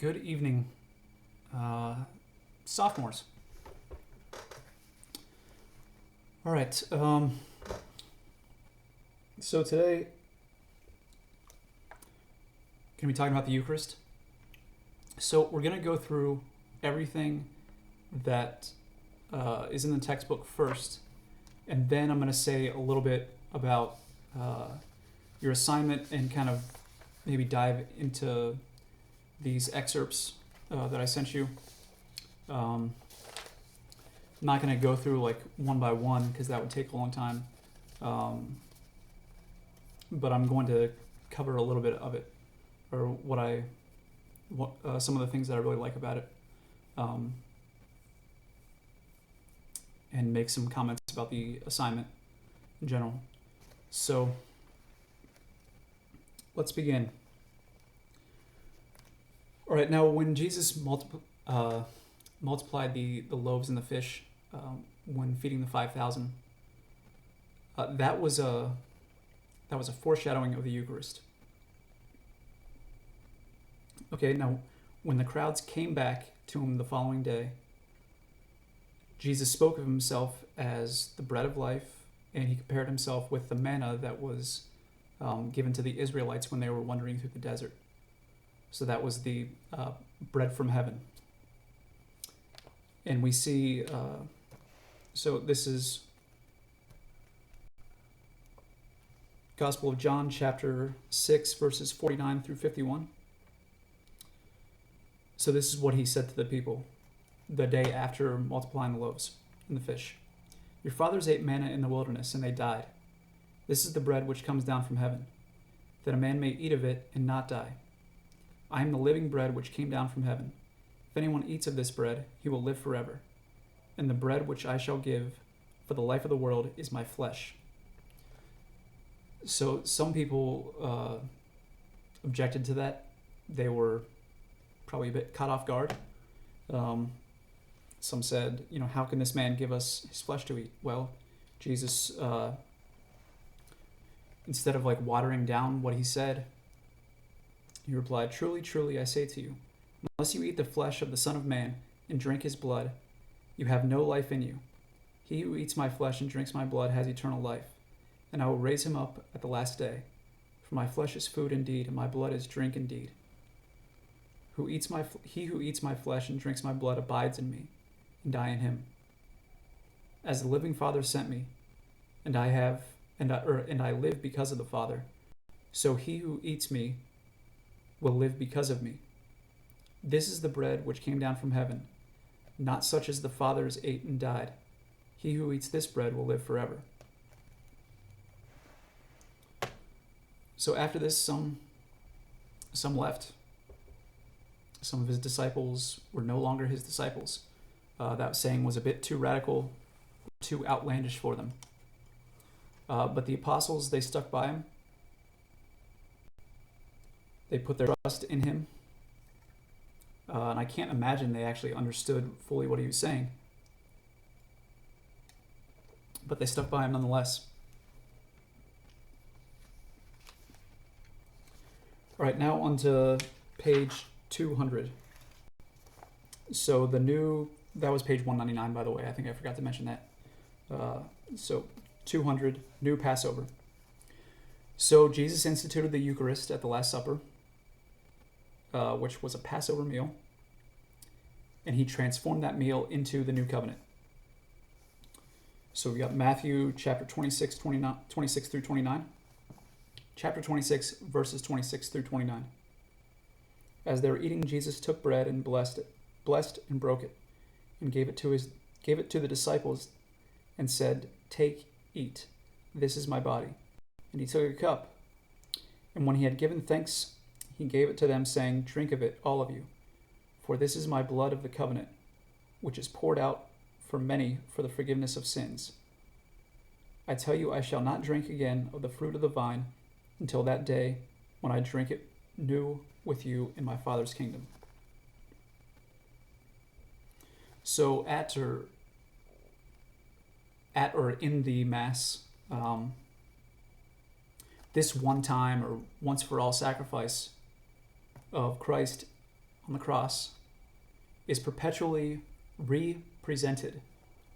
Good evening, sophomores. All right. So today, going to be talking about the Eucharist. So we're going to go through everything that is in the textbook first, and then I'm going to say a little bit about your assignment and kind of maybe dive into these excerpts that I sent you. I'm not going to go through like one by one because that would take a long time, but I'm going to cover a little bit of it, or some of the things that I really like about it, and make some comments about the assignment in general. So let's begin. All right, now when Jesus multiplied the loaves and the fish when feeding the 5,000, that was a foreshadowing of the Eucharist. Okay, now when the crowds came back to him the following day, Jesus spoke of himself as the bread of life, and he compared himself with the manna that was given to the Israelites when they were wandering through the desert. So that was the bread from heaven. And we see, so this is Gospel of John, chapter 6, verses 49 through 51. So this is what he said to the people the day after multiplying the loaves and the fish. Your fathers ate manna in the wilderness, and they died. This is the bread which comes down from heaven, that a man may eat of it and not die. I am the living bread which came down from heaven. If anyone eats of this bread, he will live forever. And the bread which I shall give for the life of the world is my flesh. So some people objected to that. They were probably a bit caught off guard. Some said, how can this man give us his flesh to eat? Well, Jesus, instead of watering down what he said, he replied, Truly, truly, I say to you, unless you eat the flesh of the Son of Man and drink his blood, you have no life in you. He who eats my flesh and drinks my blood has eternal life, and I will raise him up at the last day. For my flesh is food indeed, and my blood is drink indeed. He who eats my flesh and drinks my blood abides in me, and I in him. As the living Father sent me, and I live because of the Father, so he who eats me will live because of me. This is the bread which came down from heaven, not such as the fathers ate and died. He who eats this bread will live forever. So after this, some left. Some of his disciples were no longer his disciples. That saying was a bit too radical, too outlandish for them. But the apostles, they stuck by him. They put their trust in him. And I can't imagine they actually understood fully what he was saying. But they stuck by him nonetheless. All right, now on to page 200. So that was page 199, by the way. I think I forgot to mention that. So 200, New Passover. So Jesus instituted the Eucharist at the Last Supper, which was a Passover meal, and he transformed that meal into the New Covenant. So we got Matthew chapter 26 through 29. Chapter 26, verses 26 through 29. As they were eating, Jesus took bread and blessed and broke it, and gave it to the disciples, and said, Take, eat, this is my body. And he took a cup, and when he had given thanks, he gave it to them, saying, Drink of it, all of you, for this is my blood of the covenant, which is poured out for many for the forgiveness of sins. I tell you, I shall not drink again of the fruit of the vine until that day when I drink it new with you in my Father's kingdom. So at or in the Mass, this one time or once for all sacrifice of Christ on the cross is perpetually represented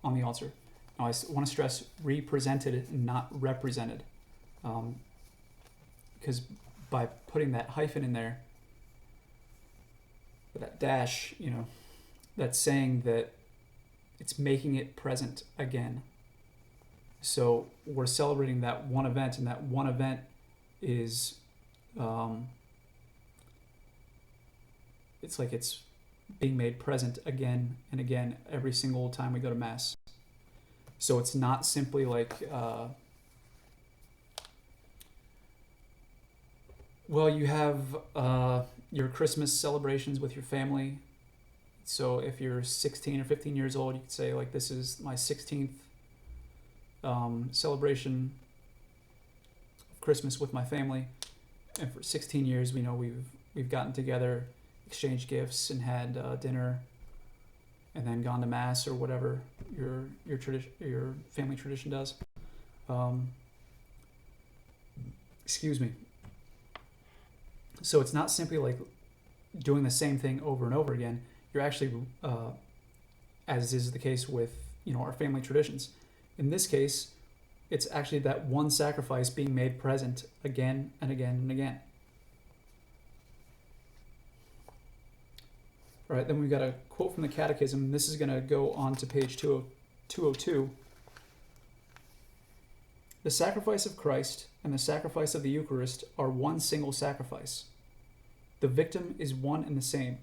on the altar. Now, I want to stress represented, not represented, because by putting that hyphen in there, that dash, that's saying that it's making it present again. So we're celebrating that one event, and that one event is, it's like it's being made present again and again every single time we go to Mass. So it's not simply like, you have your Christmas celebrations with your family. So if you're 16 or 15 years old, you could say, like, this is my 16th celebration of Christmas with my family. And for 16 years, we've gotten together, exchanged gifts, and had dinner, and then gone to Mass or whatever your tradition, your family tradition does. Excuse me. So it's not simply like doing the same thing over and over again. You're actually, as is the case with our family traditions. In this case, it's actually that one sacrifice being made present again and again and again. All right, then we've got a quote from the Catechism. This is going to go on to page 202. The sacrifice of Christ and the sacrifice of the Eucharist are one single sacrifice. The victim is one and the same.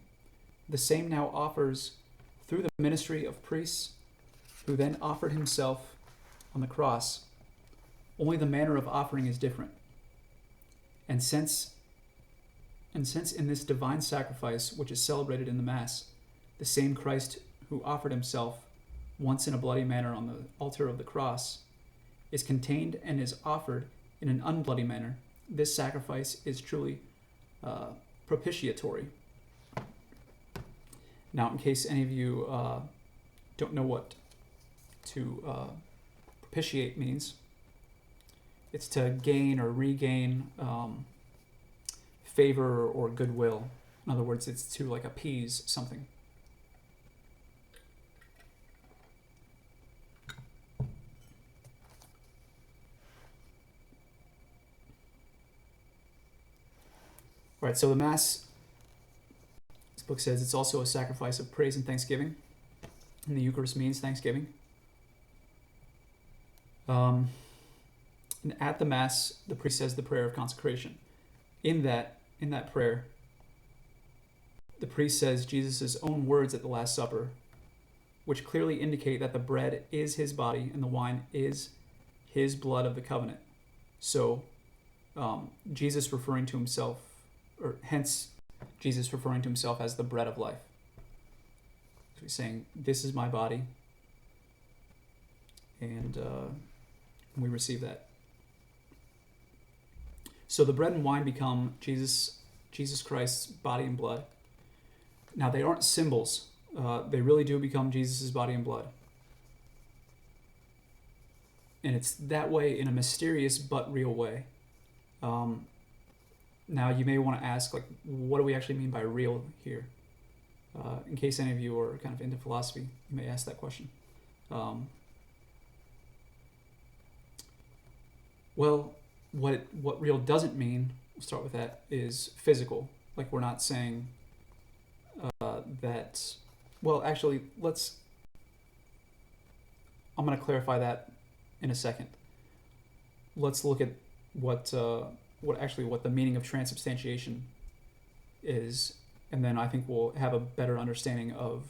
The same now offers through the ministry of priests, who then offered himself on the cross. Only the manner of offering is different. And since in this divine sacrifice, which is celebrated in the Mass, the same Christ who offered himself once in a bloody manner on the altar of the cross is contained and is offered in an unbloody manner, this sacrifice is truly propitiatory. Now, in case any of you don't know what to propitiate means, it's to gain or regain favor or goodwill. In other words, it's to like appease something. All right, so the Mass, this book says, it's also a sacrifice of praise and thanksgiving, and the Eucharist means thanksgiving. And at the Mass, the priest says the prayer of consecration. In that prayer, the priest says Jesus' own words at the Last Supper, which clearly indicate that the bread is his body and the wine is his blood of the covenant. So Jesus referring to himself, or hence Jesus referring to himself as the bread of life. So he's saying, this is my body, and we receive that. So the bread and wine become Jesus Christ's body and blood. Now, they aren't symbols. They really do become Jesus' body and blood. And it's that way in a mysterious but real way. Now, you may want to ask, like, what do we actually mean by real here? In case any of you are kind of into philosophy, you may ask that question. What real doesn't mean, we'll start with that, is physical. Like, we're not saying that... Well, actually, I'm going to clarify that in a second. Let's look at what the meaning of transubstantiation is, and then I think we'll have a better understanding of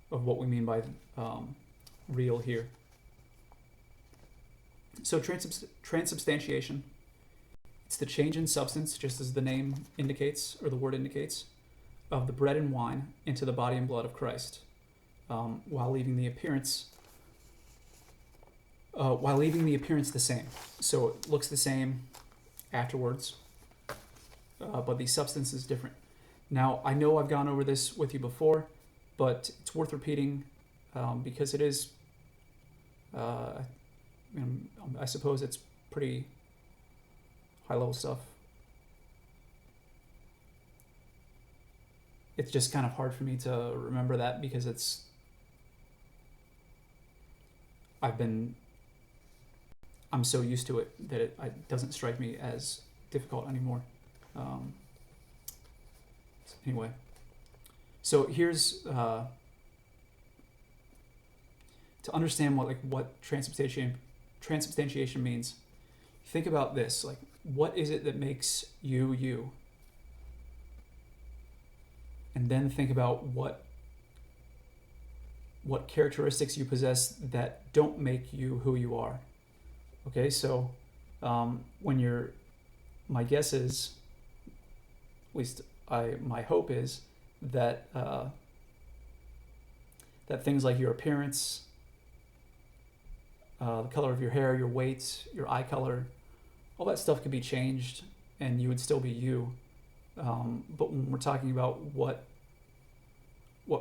what we mean by real here. So transubstantiation, it's the change in substance, just as the name indicates, or the word indicates, of the bread and wine into the body and blood of Christ, while leaving the appearance the same. So it looks the same afterwards, but the substance is different. Now, I know I've gone over this with you before, but it's worth repeating because it is, I suppose it's pretty high-level stuff. it's just kind of hard for me to remember that because I'm so used to it that it doesn't strike me as difficult anymore. Anyway, so here's to understand what transubstantiation means. Think about this: like, what is it that makes you you? And then think about what characteristics you possess that don't make you who you are. Okay, so my guess is, at least my hope is that that things like your appearance, the color of your hair, your weight, your eye color, all that stuff could be changed, and you would still be you. But when we're talking about what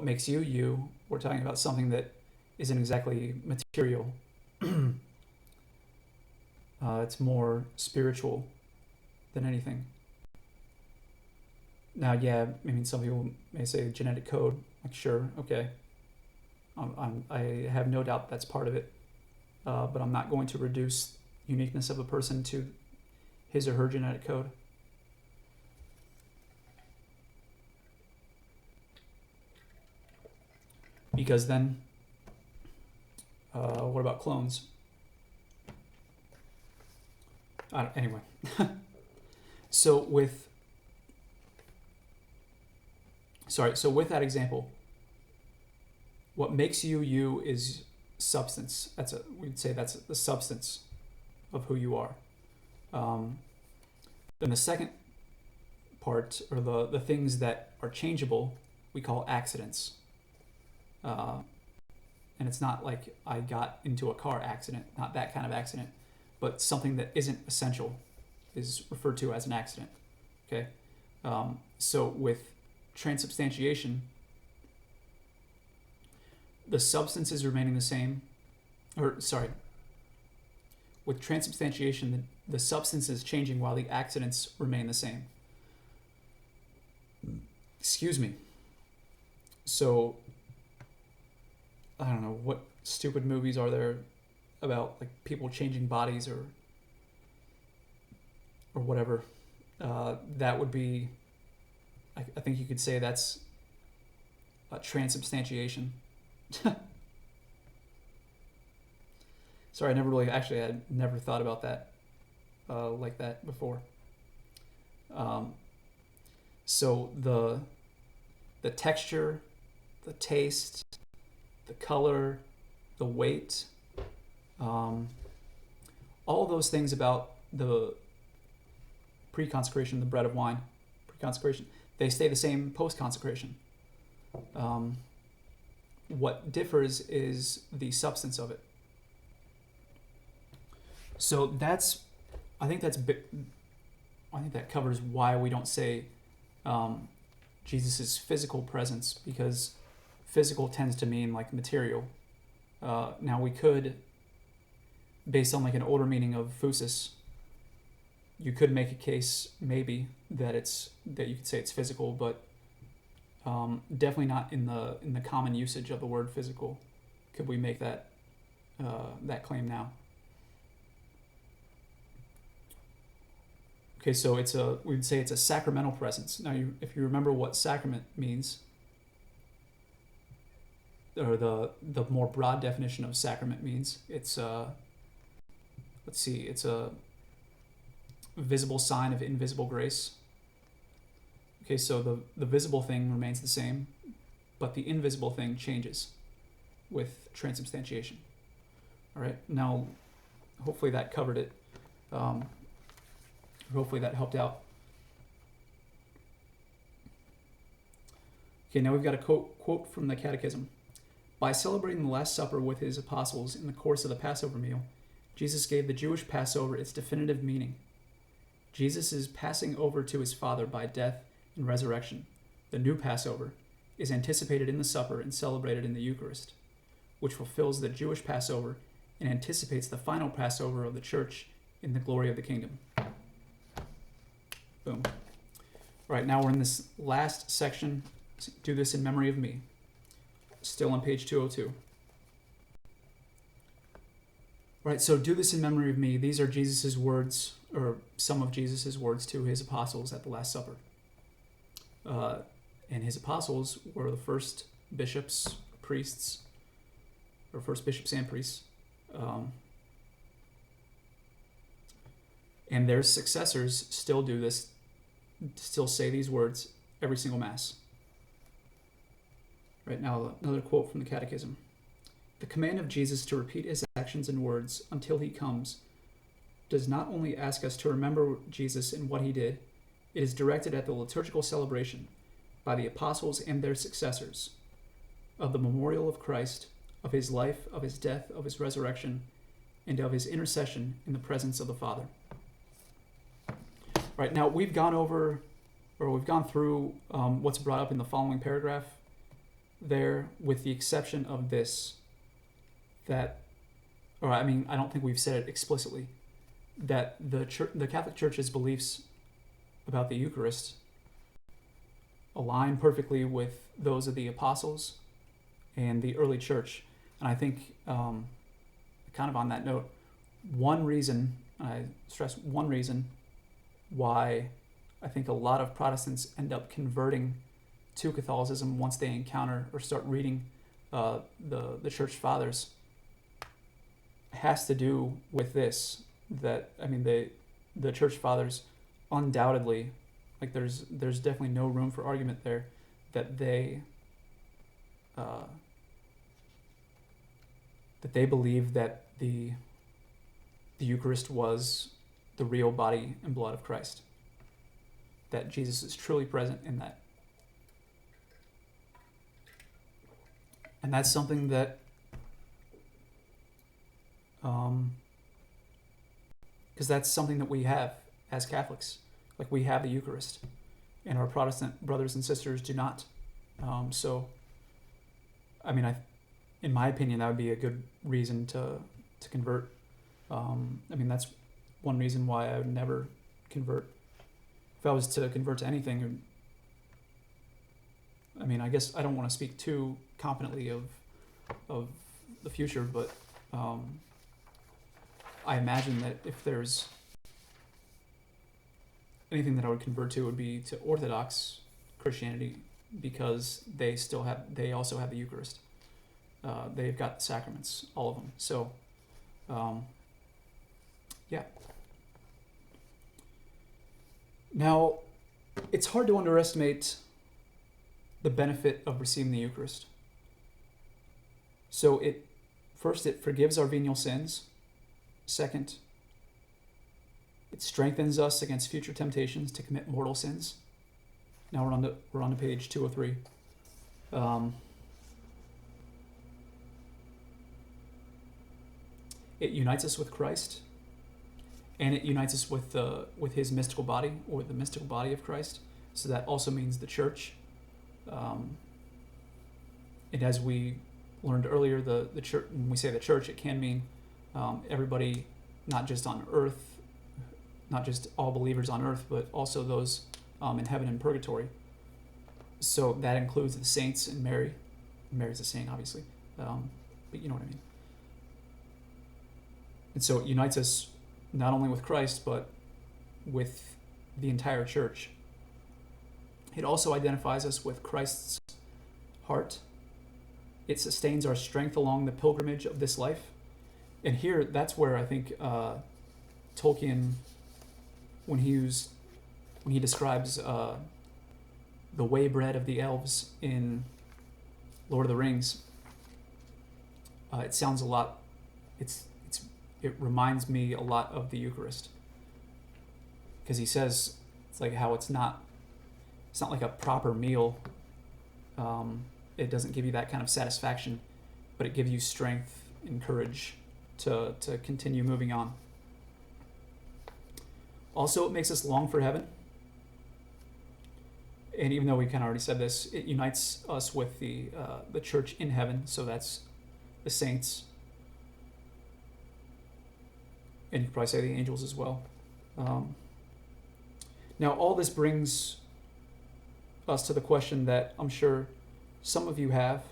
makes you you, we're talking about something that isn't exactly material. It's more spiritual than anything. Now, yeah, I mean, some people may say genetic code. Like, sure, okay. I have no doubt that's part of it. But I'm not going to reduce uniqueness of a person to his or her genetic code. Because then, what about clones? Anyway. So with that example, what makes you you is substance. We'd say that's the substance of who you are. Then the second part, or the things that are changeable, we call accidents. And it's not like I got into a car accident, not that kind of accident, but something that isn't essential is referred to as an accident. Okay, so with transubstantiation, the substance is remaining the same, with transubstantiation, the substance is changing while the accidents remain the same. Excuse me. So, I don't know, what stupid movies are there about like people changing bodies or whatever? That would be, I think you could say that's transubstantiation. Sorry, I had never thought about that like that before. So the texture, the taste, the color, the weight, all those things about the pre-consecration, the bread of wine, pre-consecration, they stay the same post-consecration. What differs is the substance of it. So I think that covers why we don't say Jesus' physical presence, because physical tends to mean like material. Now we could, based on like an older meaning of physis, you could make a case maybe that you could say it's physical, but definitely not in the common usage of the word physical. Could we make that claim now? Okay, so we'd say it's a sacramental presence. Now, if you remember what sacrament means, or the more broad definition of sacrament means, it's it's a visible sign of invisible grace. Okay, so the visible thing remains the same, but the invisible thing changes with transubstantiation. All right, now hopefully that covered it. Hopefully that helped out. Okay, now we've got a quote from the Catechism. By celebrating the Last Supper with his apostles in the course of the Passover meal, Jesus gave the Jewish Passover its definitive meaning. Jesus is passing over to his Father by death and resurrection. The new Passover is anticipated in the supper and celebrated in the Eucharist, which fulfills the Jewish Passover and anticipates the final Passover of the Church in the glory of the kingdom. Boom. All right, now we're in this last section Do this in memory of me. Still on page 202. Right, so do this in memory of me. These are Jesus' words, or some of Jesus' words to his apostles at the Last Supper. And his apostles were the first bishops, priests, or first bishops and priests. And their successors still do this, still say these words every single Mass. Right now, another quote from the Catechism. The command of Jesus to repeat his actions and words until he comes does not only ask us to remember Jesus and what he did, it is directed at the liturgical celebration by the apostles and their successors of the memorial of Christ, of his life, of his death, of his resurrection, and of his intercession in the presence of the Father. Right, now we've gone through what's brought up in the following paragraph there, with the exception of this, I don't think we've said it explicitly, that the Catholic Church's beliefs about the Eucharist align perfectly with those of the apostles and the early church. And I think, kind of on that note, one reason why I think a lot of Protestants end up converting to Catholicism once they encounter or start reading the Church Fathers has to do with this. That, I mean, the Church Fathers undoubtedly, like there's definitely no room for argument there, that they believe that the Eucharist was the real body and blood of Christ, that Jesus is truly present in that. And that's something that, because that's something that we have as Catholics. Like, we have the Eucharist, and our Protestant brothers and sisters do not. So, I mean, in my opinion, that would be a good reason to convert. I mean, that's one reason why I would never convert. If I was to convert to anything, I mean, I guess I don't want to speak too confidently of the future, but I imagine that if there's anything that I would convert to, would be to Orthodox Christianity, because they also have the Eucharist. They've got the sacraments, all of them. So, yeah. Now, it's hard to underestimate the benefit of receiving the Eucharist. So first, it forgives our venial sins. Second, it strengthens us against future temptations to commit mortal sins. Now we're on to page 203. It unites us with Christ, and it unites us with his mystical body, or the mystical body of Christ. So that also means the church. And as we learned earlier, the church, when we say the church, it can mean everybody, not just on earth, not just all believers on earth, but also those in heaven and purgatory. So that includes the saints and Mary. Mary's a saint, obviously, but you know what I mean. And so it unites us not only with Christ, but with the entire church. It also identifies us with Christ's heart. It sustains our strength along the pilgrimage of this life. And here, that's where I think Tolkien, when he describes the way bread of the elves in Lord of the Rings, it sounds a lot. It reminds me a lot of the Eucharist, because he says it's like how it's not like a proper meal. It doesn't give you that kind of satisfaction, but it gives you strength and courage to continue moving on. Also, it makes us long for heaven. And even though we kind of already said this, it unites us with the church in heaven. So that's the saints. And you could probably say the angels as well. Now, all this brings us to the question that I'm sure some of you have.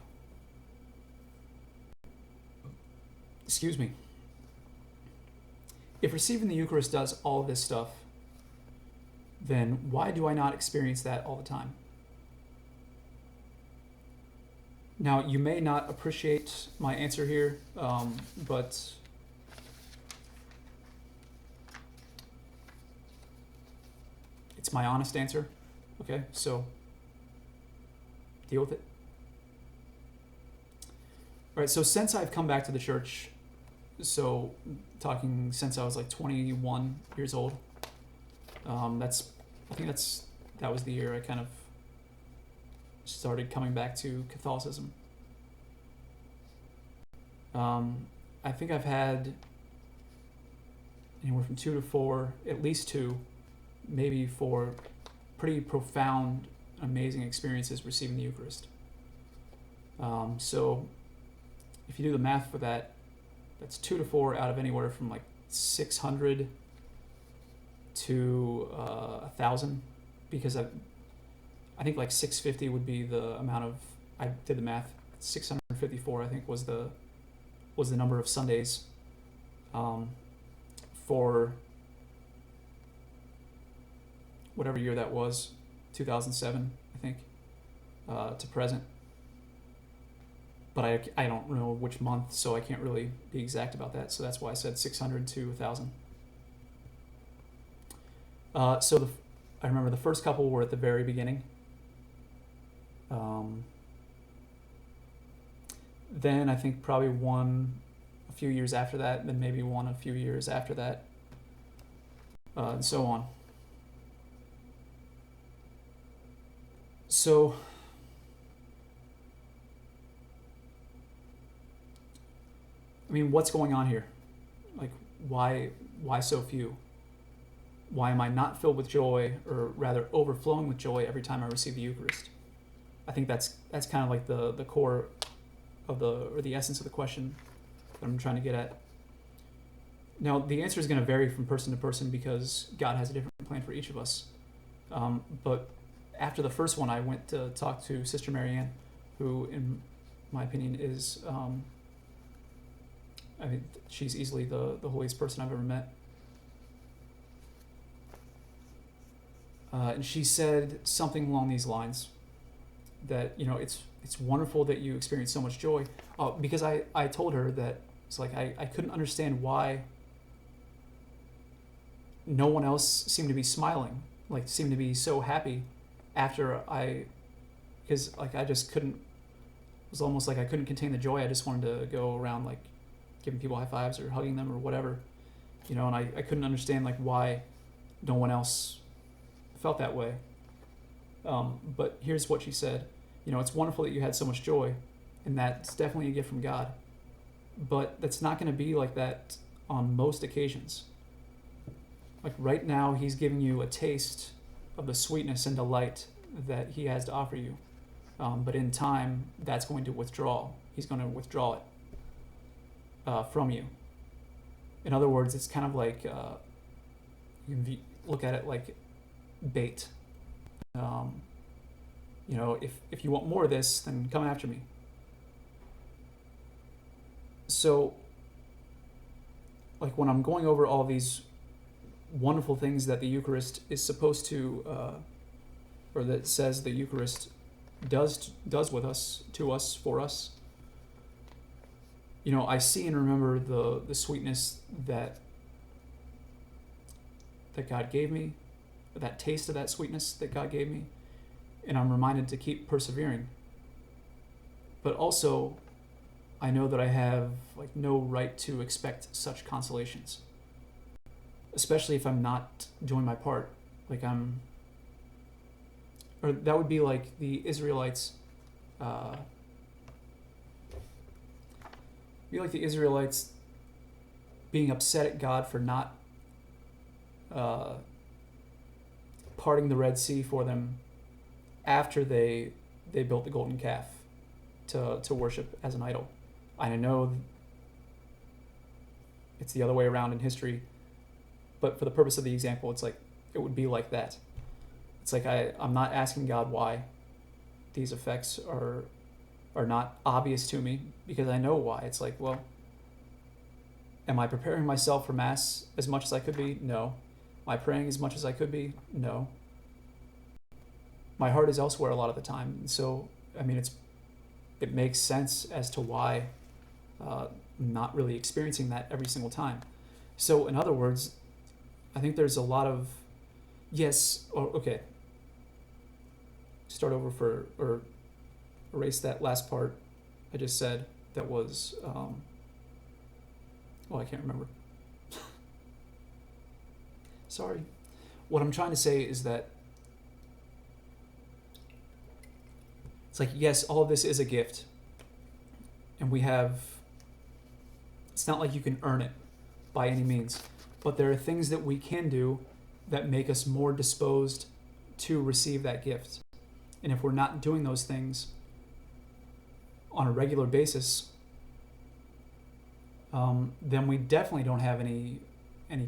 Excuse me. If receiving the Eucharist does all of this stuff, then why do I not experience that all the time? Now, you may not appreciate my answer here, but it's my honest answer. Okay, so deal with it. All right, so since I've come back to the church, so talking since I was like 21 years old, I think that was the year I kind of started coming back to Catholicism. I think I've had anywhere from 2 to 4, at least 2, maybe 4 pretty profound, amazing experiences receiving the Eucharist. So if you do the math for that, that's 2 to 4 out of anywhere from like 600 to 1,000, because I think like 650 would be the amount of, I did the math, 654 I think was the number of Sundays for whatever year that was, 2007 I think, to present. But I don't know which month, so I can't really be exact about that. So that's why I said 600 to 1,000. So I remember the first couple were at the very beginning. Then I think probably one a few years after that, then maybe one a few years after that, and so on. So I mean, what's going on here? Like, why so few? Why am I not filled with joy, or rather overflowing with joy every time I receive the Eucharist? I think that's kind of like the core of the essence of the question that I'm trying to get at. Now, the answer is going to vary from person to person because God has a different plan for each of us. But after the first one, I went to talk to Sister Marianne, who, in my opinion, is I mean, she's easily the holiest person I've ever met. And she said something along these lines, that, you know, it's wonderful that you experience so much joy. Because I told her that it's like I couldn't understand why no one else seemed to be smiling, like seemed to be so happy after because like I just couldn't, it was almost like I couldn't contain the joy. I just wanted to go around like giving people high fives or hugging them or whatever, you know, and I couldn't understand like why no one else felt that way. But here's what she said. You know, it's wonderful that you had so much joy, and that's definitely a gift from God. But that's not going to be like that on most occasions. Like right now, He's giving you a taste of the sweetness and delight that He has to offer you. But in time, that's going to withdraw. He's going to withdraw it from you. In other words, it's kind of like, you can look at it like bait. You know, if you want more of this, then come after me. So, like when I'm going over all these wonderful things that the Eucharist is supposed to, or that says the Eucharist does with us, to us, for us, you know, I see and remember the sweetness that God gave me, that taste of that sweetness that God gave me, and I'm reminded to keep persevering. But also, I know that I have like no right to expect such consolations, especially if I'm not doing my part. Like or that would be like the Israelites. Be like the Israelites being upset at God for not parting the Red Sea for them after they built the golden calf to worship as an idol. I know it's the other way around in history, but for the purpose of the example, it's like it would be like that. it's like I'm not asking God why these effects are not obvious to me, because I know why. It's like, well, am I preparing myself for Mass as much as I could be? No. Am I praying as much as I could be? No. My heart is elsewhere a lot of the time. So, I mean, it makes sense as to why I'm not really experiencing that every single time. So, in other words, I think there's a lot of, okay. Start over or erase that last part I just said that was, I can't remember. Sorry. What I'm trying to say is that it's like, yes, all of this is a gift. And it's not like you can earn it by any means. But there are things that we can do that make us more disposed to receive that gift. And if we're not doing those things on a regular basis, then we definitely don't have any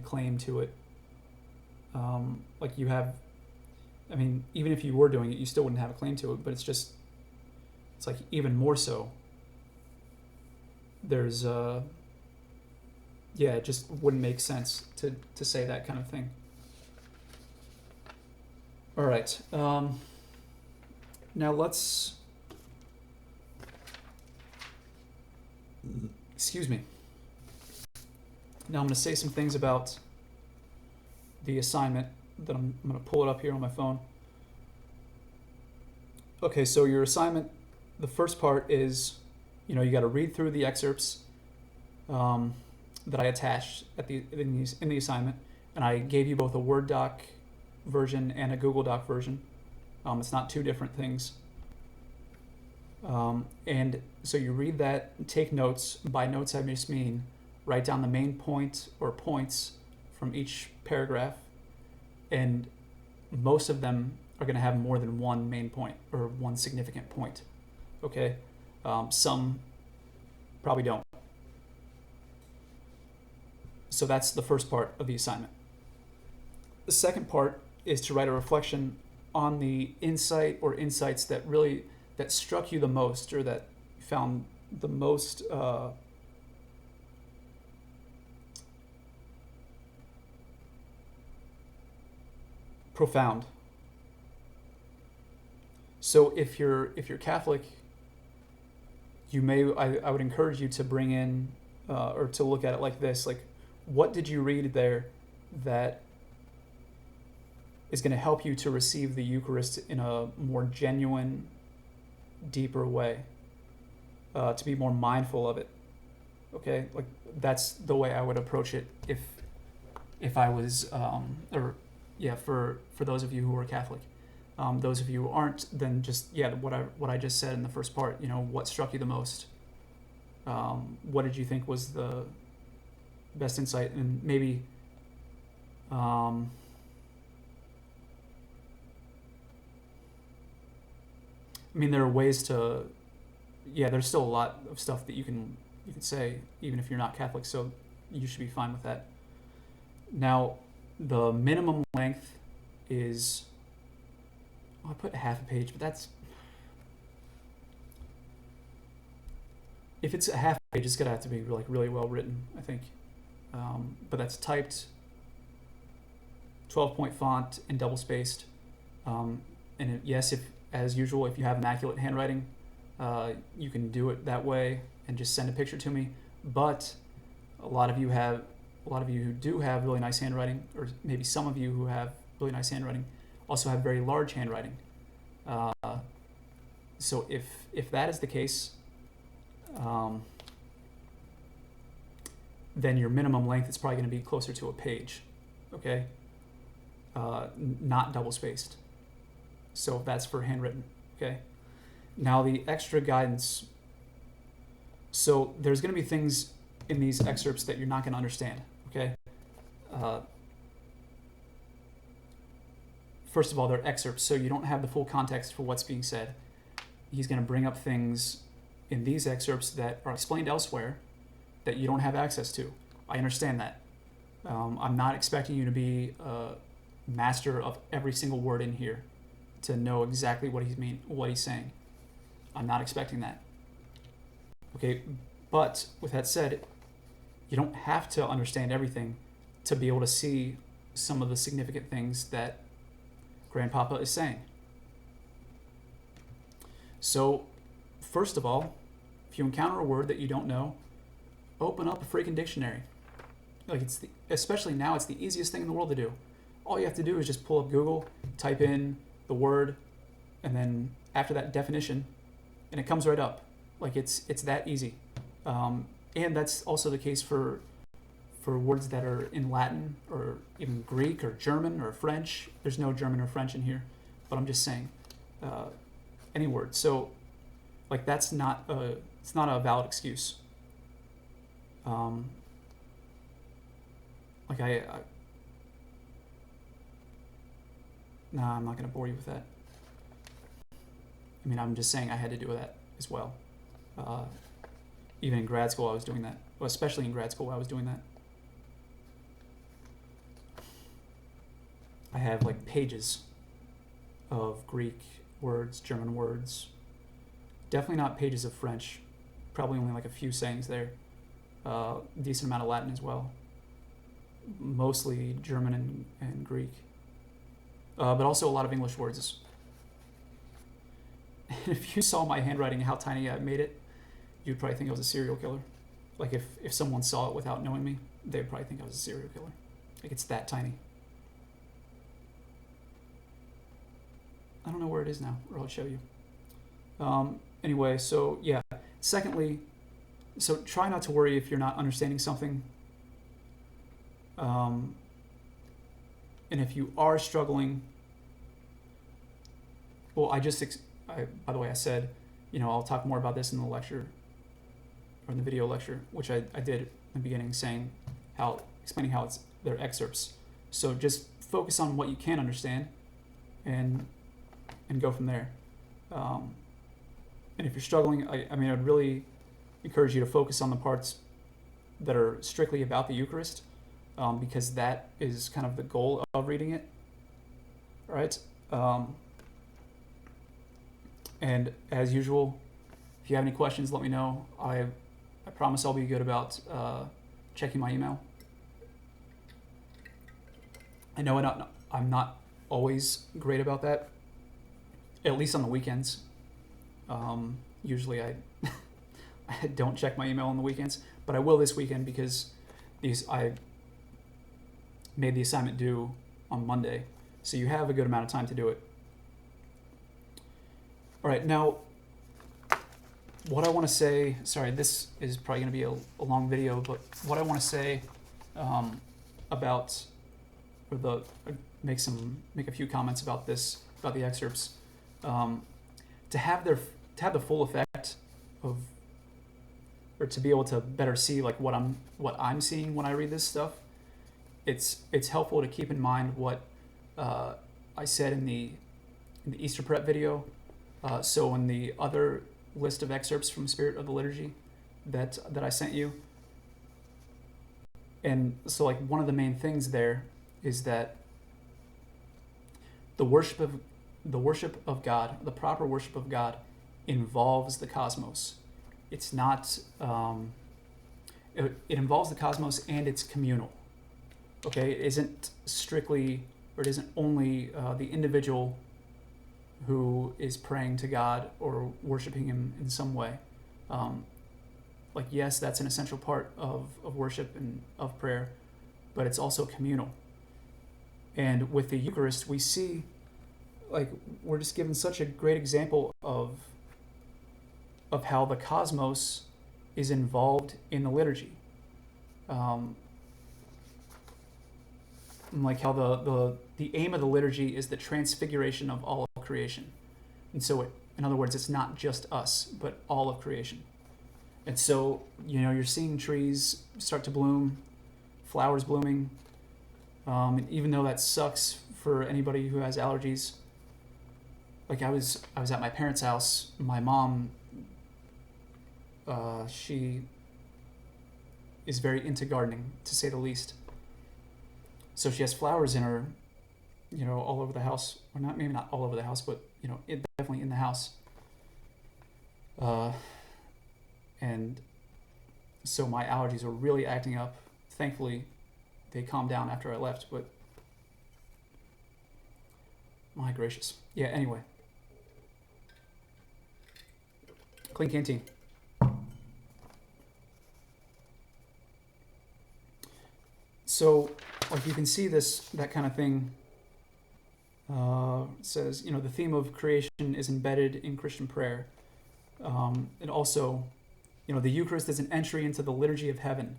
claim to it. Like you have, I mean, even if you were doing it, you still wouldn't have a claim to it, but it's like even more so. There's, it just wouldn't make sense to say that kind of thing. All right. Now excuse me. Now I'm going to say some things about the assignment that I'm going to pull it up here on my phone. Okay, so your assignment, the first part is, you got to read through the excerpts that I attached in the assignment, and I gave you both a Word doc version and a Google Doc version. It's not two different things. And so you read that, take notes. By notes, I just mean write down the main point or points from each paragraph, and most of them are going to have more than one main point or one significant point. Okay? Some probably don't. So that's the first part of the assignment. The second part is to write a reflection on the insight or insights that struck you the most, or that you found the most profound. So if you're Catholic, I would encourage you to bring in or to look at it like this: like, what did you read there that is going to help you to receive the Eucharist in a more genuine, deeper way, to be more mindful of it. Okay, like that's the way I would approach it if I was, for those of you who are Catholic. Those of you who aren't, then just what I just said in the first part. What struck you the most? What did you think was the best insight? And maybe there are ways to, there's still a lot of stuff that you can say, even if you're not Catholic, so you should be fine with that. Now, the minimum length is, I put half a page, but if it's a half page, it's gonna have to be really well written, I think. But that's typed, 12-point font and double spaced. As usual, if you have immaculate handwriting, you can do it that way and just send a picture to me. But a lot of you who do have really nice handwriting, or maybe some of you who have really nice handwriting, also have very large handwriting. So if that is the case, then your minimum length is probably going to be closer to a page, okay? Not double spaced. So that's for handwritten, okay? Now the extra guidance. So there's going to be things in these excerpts that you're not going to understand, okay? First of all, they're excerpts, so you don't have the full context for what's being said. He's going to bring up things in these excerpts that are explained elsewhere that you don't have access to. I understand that. I'm not expecting you to be master of every single word in here to know exactly what he's saying. I'm not expecting that. Okay, but with that said, you don't have to understand everything to be able to see some of the significant things that Grandpapa is saying. So, first of all, if you encounter a word that you don't know, open up a freaking dictionary. Like, especially now, it's the easiest thing in the world to do. All you have to do is just pull up Google, type in the word, and then after that, definition, and it comes right up. Like, it's that easy. And that's also the case for words that are in Latin or even Greek or German or French. There's no German or French in here, but I'm just saying any word. So, like, it's not a valid excuse. Like nah, I'm not going to bore you with that. I mean, I'm just saying I had to do that as well. Even in grad school, I was doing that. Well, especially in grad school, I was doing that. I have like pages of Greek words, German words. Definitely not pages of French. Probably only like a few sayings there. Decent amount of Latin as well. Mostly German and Greek. But also a lot of English words. And if you saw my handwriting, how tiny I made it, you'd probably think I was a serial killer. Like if someone saw it without knowing me, they'd probably think I was a serial killer. Like, it's that tiny. I don't know where it is now, or I'll show you. Anyway, so yeah. Secondly, so try not to worry if you're not understanding something. And if you are struggling, well, by the way, I said, I'll talk more about this in the lecture, or in the video lecture, which I did in the beginning, explaining how they're excerpts. So just focus on what you can understand, and go from there. And if you're struggling, I'd really encourage you to focus on the parts that are strictly about the Eucharist, because that is kind of the goal of reading it. All right. And as usual, if you have any questions, let me know. I promise I'll be good about checking my email. I know I'm not always great about that, at least on the weekends. Usually I don't check my email on the weekends, but I will this weekend because I made the assignment due on Monday, so you have a good amount of time to do it. All right, now what I want to say, sorry, this is probably going to be a long video, but what I want to say make a few comments about the excerpts, to have the full effect of, or to be able to better see like what I'm seeing when I read this stuff. It's helpful to keep in mind what I said in the Easter prep video. So in the other list of excerpts from Spirit of the Liturgy that I sent you, and so like one of the main things there is that the worship of God, the proper worship of God, involves the cosmos. It's not. It involves the cosmos, and it's communal. Okay, it isn't only the individual who is praying to God or worshiping Him in some way. Like, yes, that's an essential part of worship and of prayer, but it's also communal. And with the Eucharist, we see, like, we're just given such a great example of how the cosmos is involved in the liturgy. Like how the aim of the liturgy is the transfiguration of all of creation. And so in other words, it's not just us, but all of creation. And so, you're seeing trees start to bloom, flowers blooming. And even though that sucks for anybody who has allergies, like I was at my parents' house. My mom, she is very into gardening, to say the least. So she has flowers in her all over the house, or not, maybe not all over the house, but definitely in the house. And so my allergies were really acting up. Thankfully, they calmed down after I left, but my gracious. Yeah, anyway. Clean canteen. So, like, you can see that kind of thing. Says, the theme of creation is embedded in Christian prayer. And also, the Eucharist is an entry into the liturgy of heaven.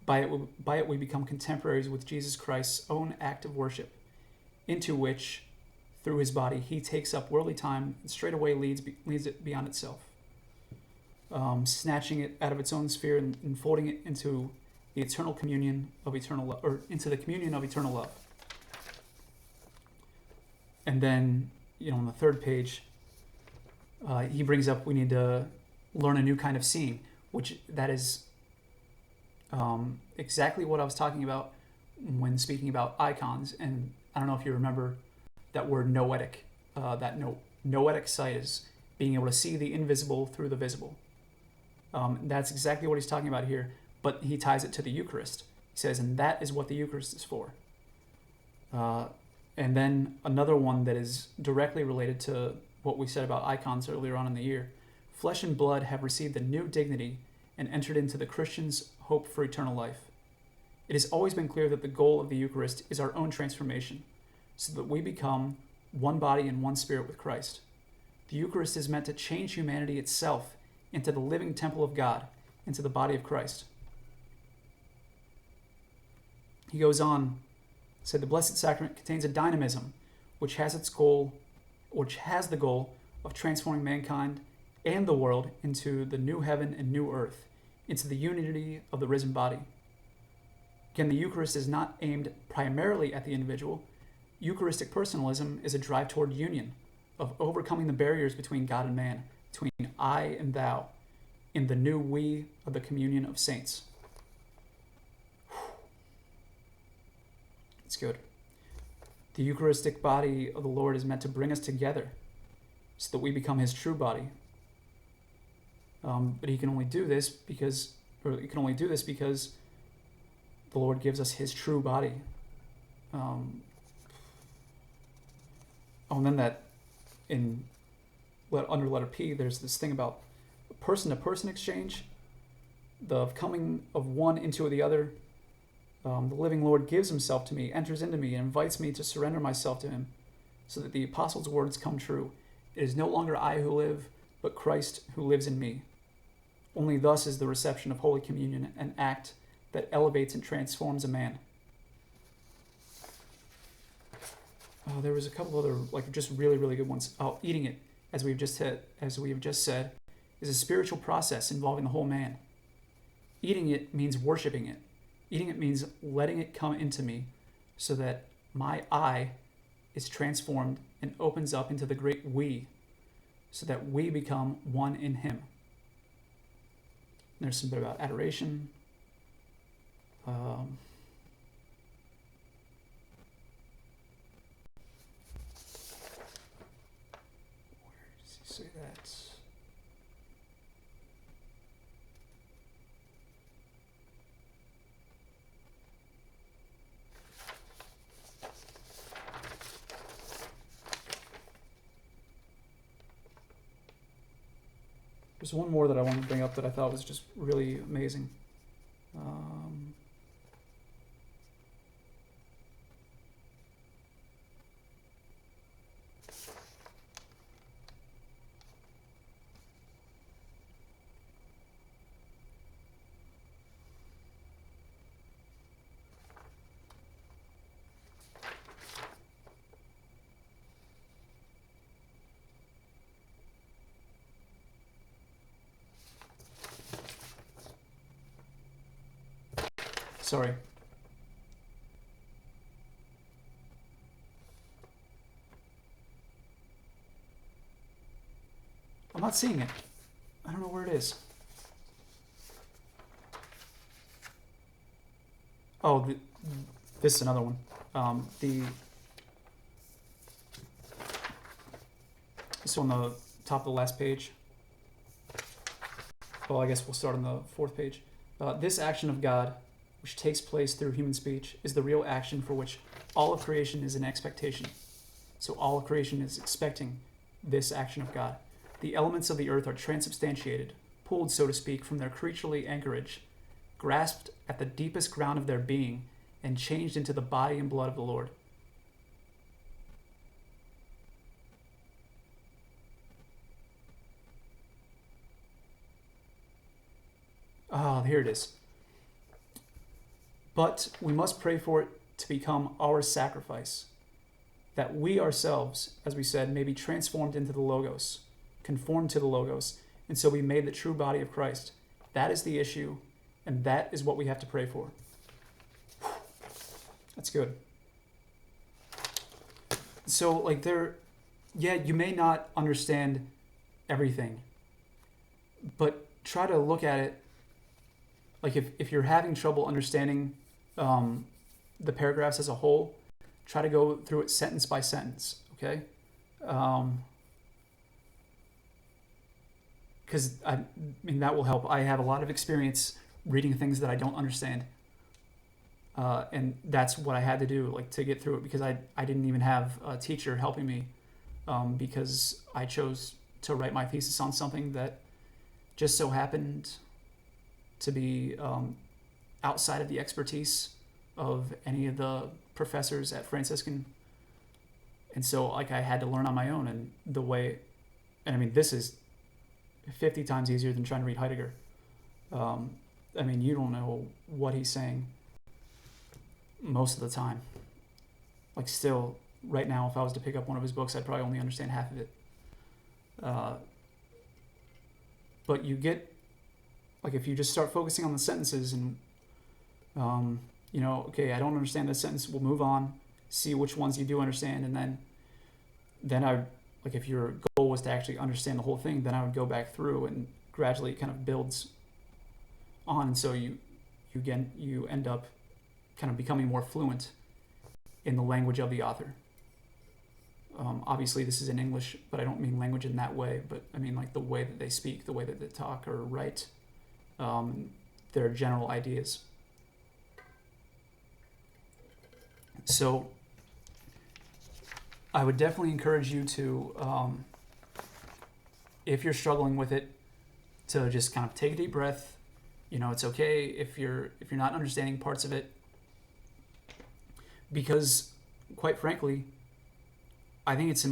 By it we become contemporaries with Jesus Christ's own act of worship, into which, through his body, he takes up worldly time and straightway leads it beyond itself, snatching it out of its own sphere and folding it into the eternal communion of eternal love, or into the communion of eternal love. And then, on the third page, he brings up we need to learn a new kind of seeing, which that is exactly what I was talking about when speaking about icons. And I don't know if you remember that word noetic. Noetic sight is being able to see the invisible through the visible. That's exactly what he's talking about here, but he ties it to the Eucharist. He says, and that is what the Eucharist is for. And then another one that is directly related to what we said about icons earlier on in the year. Flesh and blood have received a new dignity and entered into the Christian's hope for eternal life. It has always been clear that the goal of the Eucharist is our own transformation, so that we become one body and one spirit with Christ. The Eucharist is meant to change humanity itself into the living temple of God, into the body of Christ. He goes on, said the Blessed Sacrament contains a dynamism which has the goal of transforming mankind and the world into the new heaven and new earth, into the unity of the risen body. Again, the Eucharist is not aimed primarily at the individual. Eucharistic personalism is a drive toward union, of overcoming the barriers between God and man, between I and thou, in the new we of the communion of saints. It's good. The Eucharistic body of the Lord is meant to bring us together so that we become his true body. But he can only do this because the Lord gives us his true body. And then that under letter P, there's this thing about person-to-person exchange, the coming of one into the other. The living Lord gives himself to me, enters into me, and invites me to surrender myself to him, so that the apostles' words come true. It is no longer I who live, but Christ who lives in me. Only thus is the reception of Holy Communion an act that elevates and transforms a man. There was a couple other, just really, really good ones. Eating it, as we have just said, is a spiritual process involving the whole man. Eating it means worshiping it. Eating it means letting it come into me so that my I is transformed and opens up into the great we, so that we become one in him. There's some bit about adoration. Where does he say that? There's one more that I wanted to bring up that I thought was just really amazing. Sorry. I'm not seeing it. I don't know where it is. Oh, this is another one. So on the top of the last page, well, I guess we'll start on the fourth page. This action of God, which takes place through human speech, is the real action for which all of creation is in expectation. So all of creation is expecting this action of God. The elements of the earth are transubstantiated, pulled, so to speak, from their creaturely anchorage, grasped at the deepest ground of their being, and changed into the body and blood of the Lord. Ah, here it is. But we must pray for it to become our sacrifice, that we ourselves, as we said, may be transformed into the Logos, conformed to the Logos, and so be made the true body of Christ. That is the issue, and that is what we have to pray for. That's good. So, like, you may not understand everything, but try to look at it, like, if you're having trouble understanding the paragraphs as a whole, try to go through it sentence by sentence, okay? Because I mean, that will help. I have a lot of experience reading things that I don't understand, and that's what I had to do, like, to get through it, because I didn't even have a teacher helping me, because I chose to write my thesis on something that just so happened to be outside of the expertise of any of the professors at Franciscan. And so, like, I had to learn on my own, and I mean, this is 50 times easier than trying to read Heidegger. I mean, you don't know what he's saying most of the time. Like, still, right now, if I was to pick up one of his books, I'd probably only understand half of it. But you get, like, if you just start focusing on the sentences and, okay, I don't understand this sentence, we'll move on, see which ones you do understand, and then like, if your goal was to actually understand the whole thing, then I would go back through, and gradually it kind of builds on, and so you end up kind of becoming more fluent in the language of the author. Obviously, this is in English, but I don't mean language in that way, but I mean, like, the way that they speak, the way that they talk or write, their general ideas. So I would definitely encourage you to, if you're struggling with it, to just kind of take a deep breath. It's okay if you're not understanding parts of it, because, quite frankly, I think it's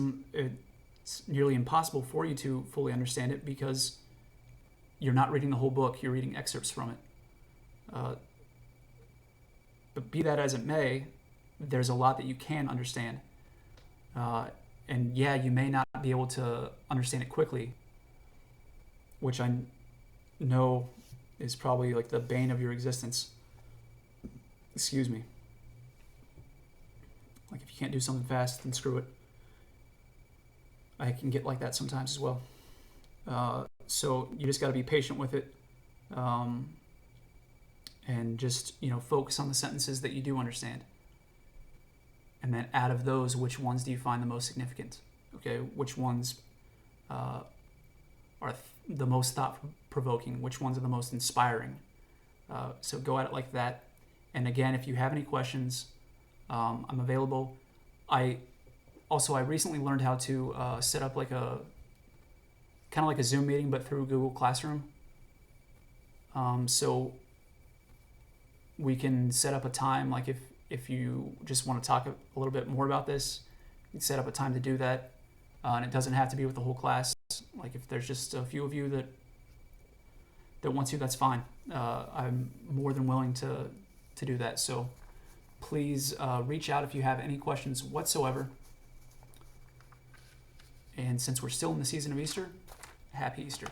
nearly impossible for you to fully understand it, because you're not reading the whole book, you're reading excerpts from it. But be that as it may, there's a lot that you can understand. And yeah, you may not be able to understand it quickly, which I know is probably like the bane of your existence. Excuse me. Like, if you can't do something fast, then screw it. I can get like that sometimes as well. So you just got to be patient with it, and just, focus on the sentences that you do understand. And then out of those, which ones do you find the most significant? Okay, which ones are the most thought-provoking? Which ones are the most inspiring? So go at it like that. And again, if you have any questions, I'm available. I recently learned how to set up like a Zoom meeting, but through Google Classroom. So we can set up a time, like if you just want to talk a little bit more about this, you can set up a time to do that. And it doesn't have to be with the whole class. Like, if there's just a few of you that want to, that's fine. I'm more than willing to do that. So please reach out if you have any questions whatsoever. And since we're still in the season of Easter, happy Easter.